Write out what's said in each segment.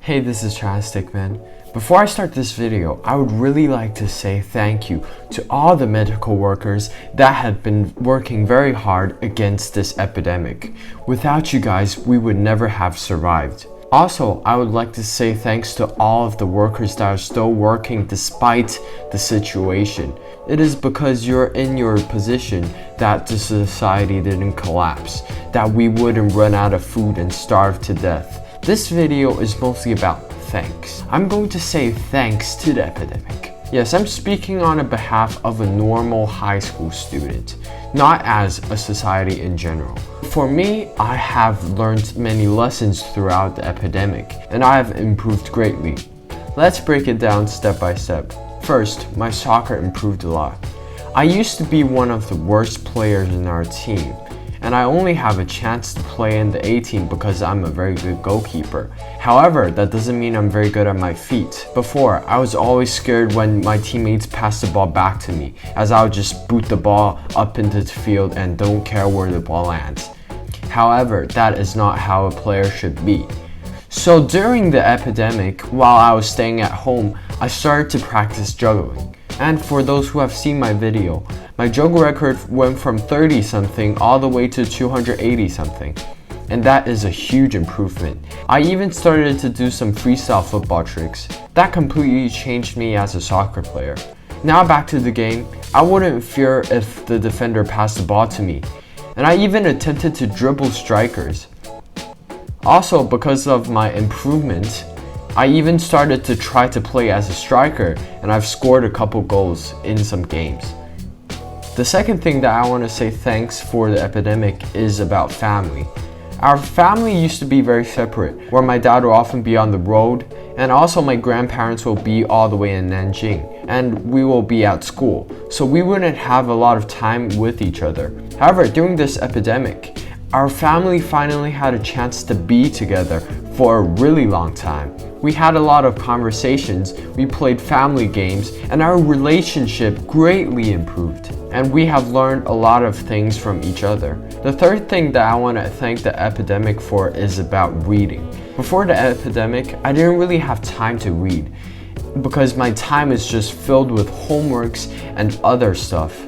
Hey, this is Stickman. Before I start this video, I would really like to say thank you to all the medical workers that have been working very hard against this epidemic. Without you guys, we would never have survived. Also, I would like to say thanks to all of the workers that are still working despite the situation. It is because you're in your position that the society didn't collapse, that we wouldn't run out of food and starve to death. This video is mostly about thanks. I'm going to say thanks to the epidemic. Yes, I'm speaking on behalf of a normal high school student, not as a society in general. For me, I have learned many lessons throughout the epidemic, and I have improved greatly. Let's break it down step by step. First, my soccer improved a lot. I used to be one of the worst players in our team, and I only have a chance to play in the A team because I'm a very good goalkeeper. However, that doesn't mean I'm very good at my feet. Before, I was always scared when my teammates passed the ball back to me, as I would just boot the ball up into the field and don't care where the ball lands. However, that is not how a player should be. So during the epidemic, while I was staying at home, I started to practice juggling. And for those who have seen my video, my juggle record went from 30 something all the way to 280 something. And that is a huge improvement. I even started to do some freestyle football tricks. That completely changed me as a soccer player. Now back to the game, I wouldn't fear if the defender passed the ball to me. And I even attempted to dribble strikers. Also, because of my improvement, I even started to try to play as a striker, and I've scored a couple goals in some games. The second thing that I want to say thanks for the epidemic is about family. Our family used to be very separate, where my dad will often be on the road, and also my grandparents will be all the way in Nanjing, and we will be at school, so we wouldn't have a lot of time with each other. However, during this epidemic, our family finally had a chance to be together for a really long time. We had a lot of conversations, we played family games, and our relationship greatly improved. And we have learned a lot of things from each other. The third thing that I want to thank the epidemic for is about reading. Before the epidemic, I didn't really have time to read because my time is just filled with homeworks and other stuff.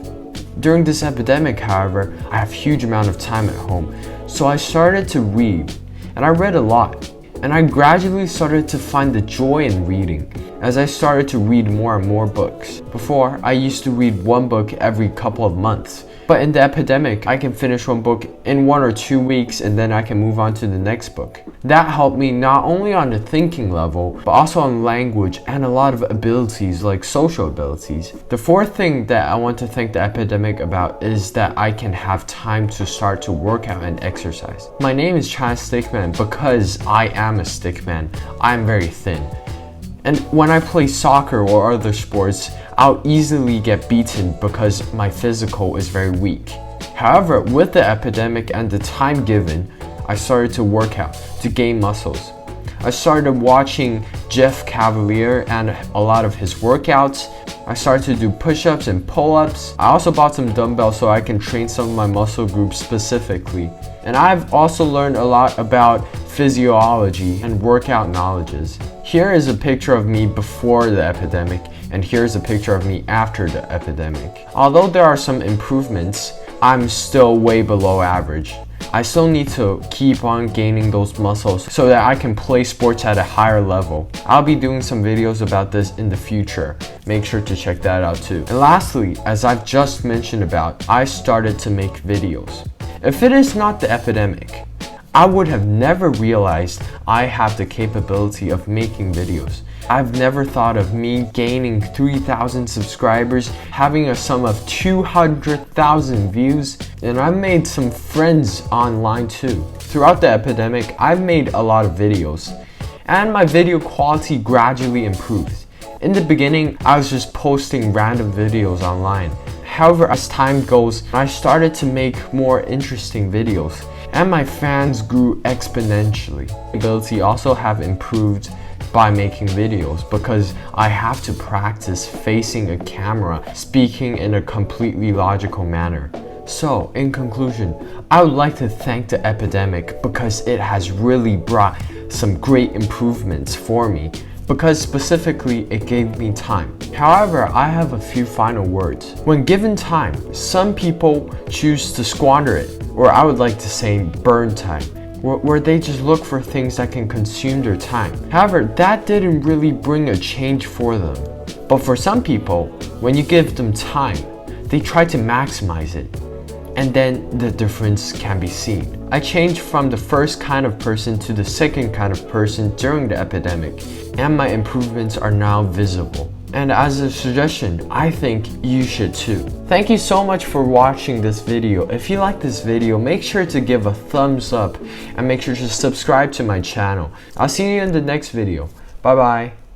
During this epidemic, however, I have a huge amount of time at home, so I started to read, and I read a lot. And I gradually started to find the joy in reading as I started to read more and more books. Before, I used to read one book every couple of months. But in the epidemic, I can finish one book in 1 or 2 weeks and then I can move on to the next book. That helped me not only on the thinking level, but also on language and a lot of abilities like social abilities. The fourth thing that I want to thank the epidemic about is that I can have time to start to work out and exercise. My name is Stickman because I am a stickman. I'm very thin. And when I play soccer or other sports, I'll easily get beaten because my physical is very weak. However, with the epidemic and the time given, I started to work out to gain muscles. I started watching Jeff Cavalier and a lot of his workouts. I started to do push-ups and pull-ups. I also bought some dumbbells so I can train some of my muscle groups specifically. And I've also learned a lot about physiology and workout knowledges. Here is a picture of me before the epidemic, and here's a picture of me after the epidemic. Although there are some improvements, I'm still way below average. I still need to keep on gaining those muscles so that I can play sports at a higher level. I'll be doing some videos about this in the future. Make sure to check that out too. And lastly, as I've just mentioned about, I started to make videos. If it is not the epidemic, I would have never realized I have the capability of making videos. I've never thought of me gaining 3,000 subscribers, having a sum of 200,000 views, and I've made some friends online too. Throughout the epidemic, I've made a lot of videos, and my video quality gradually improved. In the beginning, I was just posting random videos online. However, as time goes, I started to make more interesting videos, and my fans grew exponentially. My ability also have improved by making videos because I have to practice facing a camera, speaking in a completely logical manner. So, in conclusion, I would like to thank the epidemic because it has really brought some great improvements for me because specifically it gave me time. However, I have a few final words. When given time, some people choose to squander it, or I would like to say burn time, where they just look for things that can consume their time. However, that didn't really bring a change for them. But for some people, when you give them time, they try to maximize it, and then the difference can be seen. I changed from the first kind of person to the second kind of person during the epidemic, and my improvements are now visible. And as a suggestion, I think you should too. Thank you so much for watching this video. If you like this video, make sure to give a thumbs up and make sure to subscribe to my channel. I'll see you in the next video. Bye bye.